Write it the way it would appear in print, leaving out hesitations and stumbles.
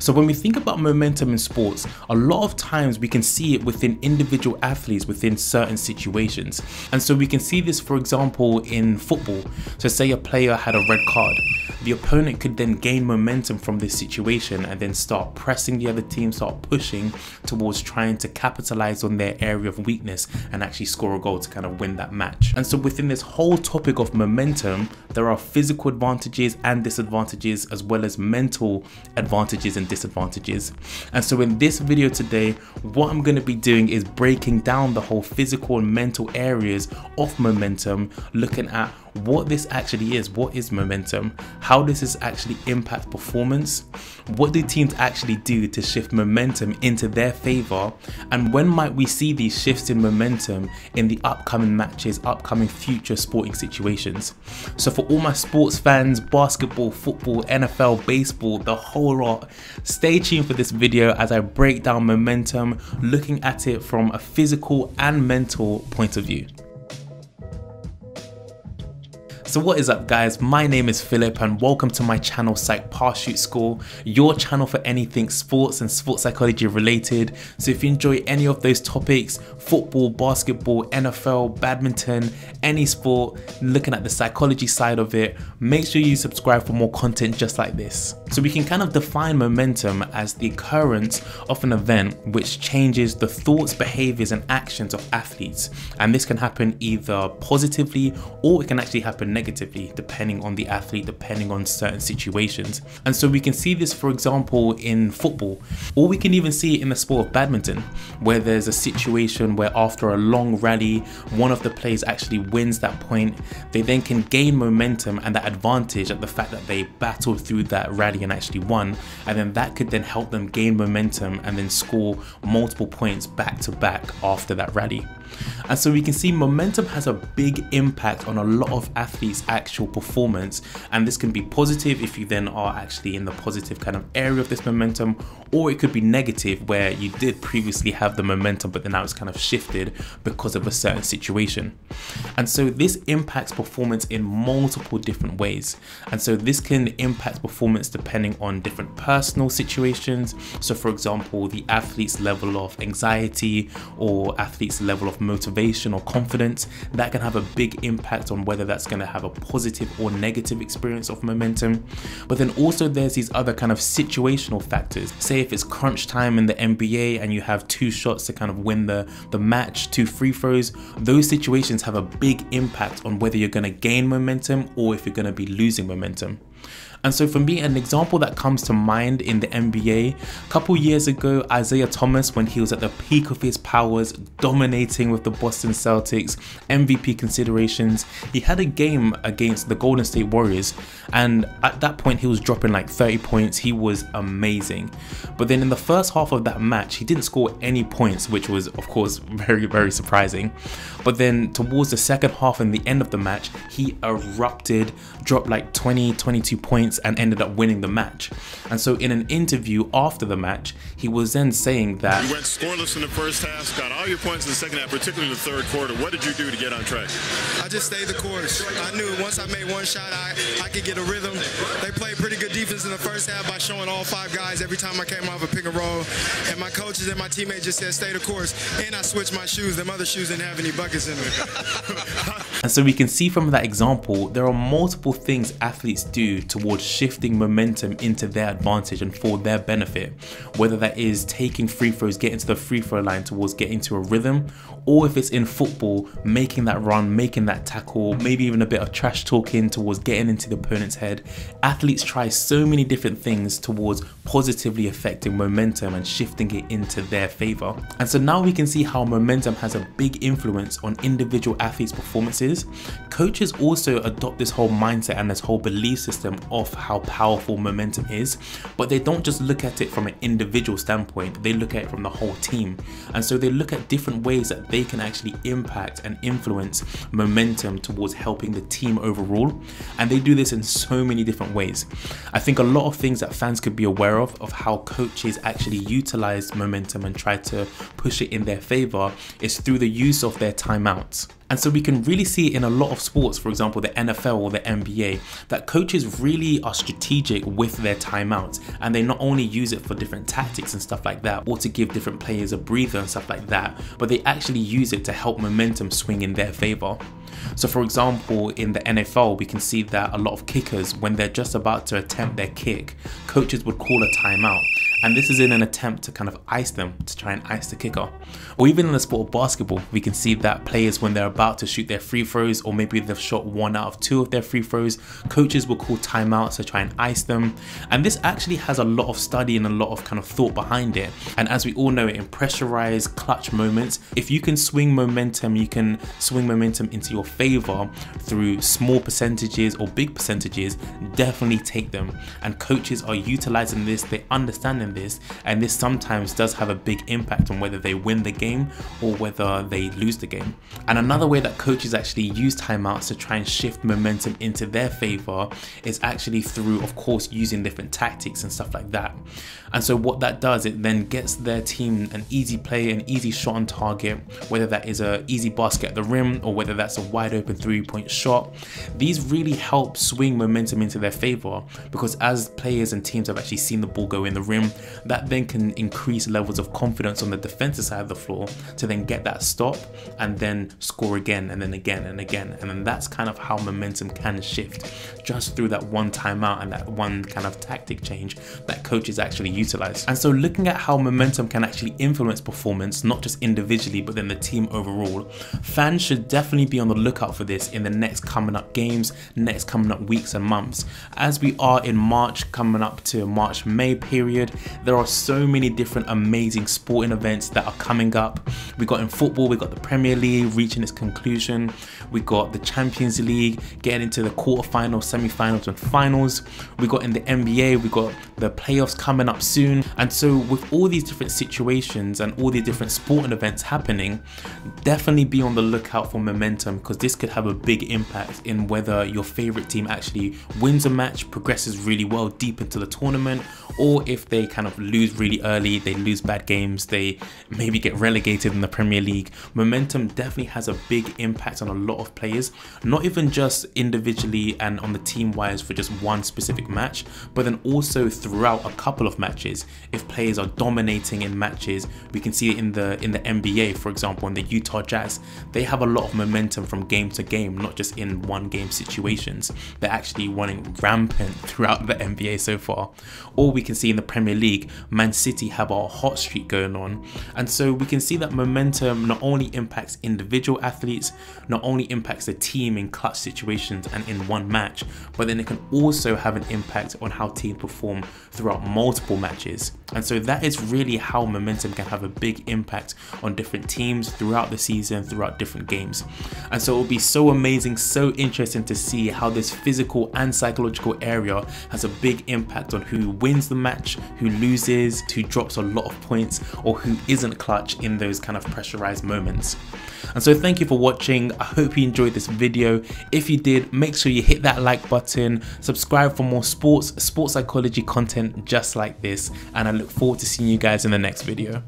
So when we think about momentum in sports, a lot of times we can see it within individual athletes within certain situations. And so we can see this, for example, in football. So say a player had a red card. The opponent could then gain momentum from this situation and then start pressing the other team, start pushing towards trying to capitalize on their area of weakness and actually score a goal to kind of win that match. And so within this whole topic of momentum, there are physical advantages and disadvantages, as well as mental advantages and disadvantages. And so in this video today, what I'm going to be doing is breaking down the whole physical and mental areas of momentum, looking at what this actually is. What is momentum? How does this actually impact performance? What do teams actually do to shift momentum into their favor? And when might we see these shifts in momentum in the upcoming matches, upcoming future sporting situations? So for all my sports fans, basketball, football, NFL, baseball, the whole lot, stay tuned for this video as I break down momentum, looking at it from a physical and mental point of view. So what is up, guys? My name is Philip and welcome to my channel Psych Pass Shoot School, your channel for anything sports and sports psychology related. So if you enjoy any of those topics, football, basketball, NFL, badminton, any sport, looking at the psychology side of it, make sure you subscribe for more content just like this. So we can kind of define momentum as the occurrence of an event which changes the thoughts, behaviors and actions of athletes. And this can happen either positively or it can actually happen negatively, depending on the athlete, depending on certain situations. And so we can see this, for example, in football, or we can even see it in the sport of badminton, where there's a situation where after a long rally, one of the players actually wins that point. They then can gain momentum and that advantage at the fact that they battled through that rally and actually won, and then that could then help them gain momentum and then score multiple points back to back after that rally. And so we can see momentum has a big impact on a lot of athletes' actual performance, and this can be positive if you then are actually in the positive kind of area of this momentum, or it could be negative where you did previously have the momentum but then now it's kind of shifted because of a certain situation. And so this impacts performance in multiple different ways, and so this can impact performance depending on different personal situations. So for example, the athlete's level of anxiety or athlete's level of motivation or confidence, that can have a big impact on whether that's going to have a positive or negative experience of momentum. But then also there's these other kind of situational factors. Say if it's crunch time in the NBA and you have 2 shots to kind of win the match, 2 free throws, those situations have a big impact on whether you're going to gain momentum or if you're going to be losing momentum. And so for me, an example that comes to mind in the NBA, a couple years ago, Isaiah Thomas, when he was at the peak of his powers, dominating with the Boston Celtics, MVP considerations, he had a game against the Golden State Warriors, and at that point he was dropping like 30 points. He was amazing. But then in the first half of that match, he didn't score any points, which was of course very, very surprising. But then towards the second half and the end of the match, he erupted, dropped like 22 points and ended up winning the match. And so in an interview after the match, he was then saying that you went scoreless in the first half, got all your points in the second half, particularly in the third quarter. What did you do to get on track? I just stayed the course. I knew once I made one shot, I could get a rhythm. They played pretty good defense in the first half by showing all 5 guys every time I came off a pick and roll. And my coaches and my teammates just said, stay the course. And I switched my shoes. Them other shoes didn't have any buckets in them. And so we can see from that example, there are multiple things athletes do towards shifting momentum into their advantage and for their benefit, whether that is taking free throws, getting to the free throw line towards getting to a rhythm, or if it's in football, making that run, making that tackle, maybe even a bit of trash talking towards getting into the opponent's head. Athletes try so many different things towards positively affecting momentum and shifting it into their favor. And so now we can see how momentum has a big influence on individual athletes' performances. Coaches also adopt this whole mindset and this whole belief system of how powerful momentum is, but they don't just look at it from an individual standpoint, they look at it from the whole team. And so they look at different ways that they can actually impact and influence momentum towards helping the team overall, and they do this in so many different ways. I think a lot of things that fans could be aware of how coaches actually utilize momentum and try to push it in their favor is through the use of their timeouts. And so we can really see it in a lot of sports, for example, the NFL or the NBA, that coaches really are strategic with their timeouts, and they not only use it for different tactics and stuff like that, or to give different players a breather and stuff like that, but they actually use it to help momentum swing in their favor. So for example, in the NFL, we can see that a lot of kickers, when they're just about to attempt their kick, coaches would call a timeout. And this is in an attempt to kind of ice them, to try and ice the kicker. Or even in the sport of basketball, we can see that players, when they're about to shoot their free throws, or maybe they've shot 1 out of 2 of their free throws, coaches will call timeouts to try and ice them. And this actually has a lot of study and a lot of kind of thought behind it. And as we all know, in pressurized clutch moments, if you can swing momentum, you can swing momentum into your favor through small percentages or big percentages, definitely take them. And coaches are utilizing this, they understand this, and this sometimes does have a big impact on whether they win the game or whether they lose the game. And another way that coaches actually use timeouts to try and shift momentum into their favor is actually through, of course, using different tactics and stuff like that. And so what that does, it then gets their team an easy play, an easy shot on target, whether that is an easy basket at the rim or whether that's a wide open 3-point shot. These really help swing momentum into their favor, because as players and teams have actually seen the ball go in the rim, that then can increase levels of confidence on the defensive side of the floor to then get that stop and then score again and then again and again. And then that's kind of how momentum can shift, just through that one timeout and that one kind of tactic change that coaches actually utilize. And so looking at how momentum can actually influence performance, not just individually but then the team overall, fans should definitely be on the lookout for this in the next coming up games, next coming up weeks and months. As we are in March, coming up to March-May period, there are so many different amazing sporting events that are coming up. We got in football, we got the Premier League reaching its conclusion, we got the Champions League getting into the quarterfinals, semi-finals and finals, we got in the NBA, we got the playoffs coming up soon. And so with all these different situations and all these different sporting events happening, definitely be on the lookout for momentum, because this could have a big impact in whether your favorite team actually wins a match, progresses really well deep into the tournament, or if they kind of lose really early, they lose bad games, they maybe get relegated in the Premier League. Momentum definitely has a big impact on a lot of players, not even just individually and on the team wise for just one specific match, but then also throughout a couple of matches. If players are dominating in matches, we can see it in the NBA, for example, in the Utah Jazz, they have a lot of momentum from game to game, not just in one game situations. They're actually running rampant throughout the NBA so far. Or we can see in the Premier League, Man City have a hot streak going on. And so we can see that momentum not only impacts individual athletes, not only impacts the team in clutch situations and in one match, but then it can also have an impact on how teams perform throughout multiple matches. And so that is really how momentum can have a big impact on different teams throughout the season, throughout different games. And so it will be so amazing, so interesting to see how this physical and psychological area has a big impact on who wins the match, who loses, who drops a lot of points, or who isn't clutch in those kind of pressurized moments. And so thank you for watching. I hope you enjoyed this video. If you did, make sure you hit that like button, subscribe for more sports psychology content just like this, and I look forward to seeing you guys in the next video.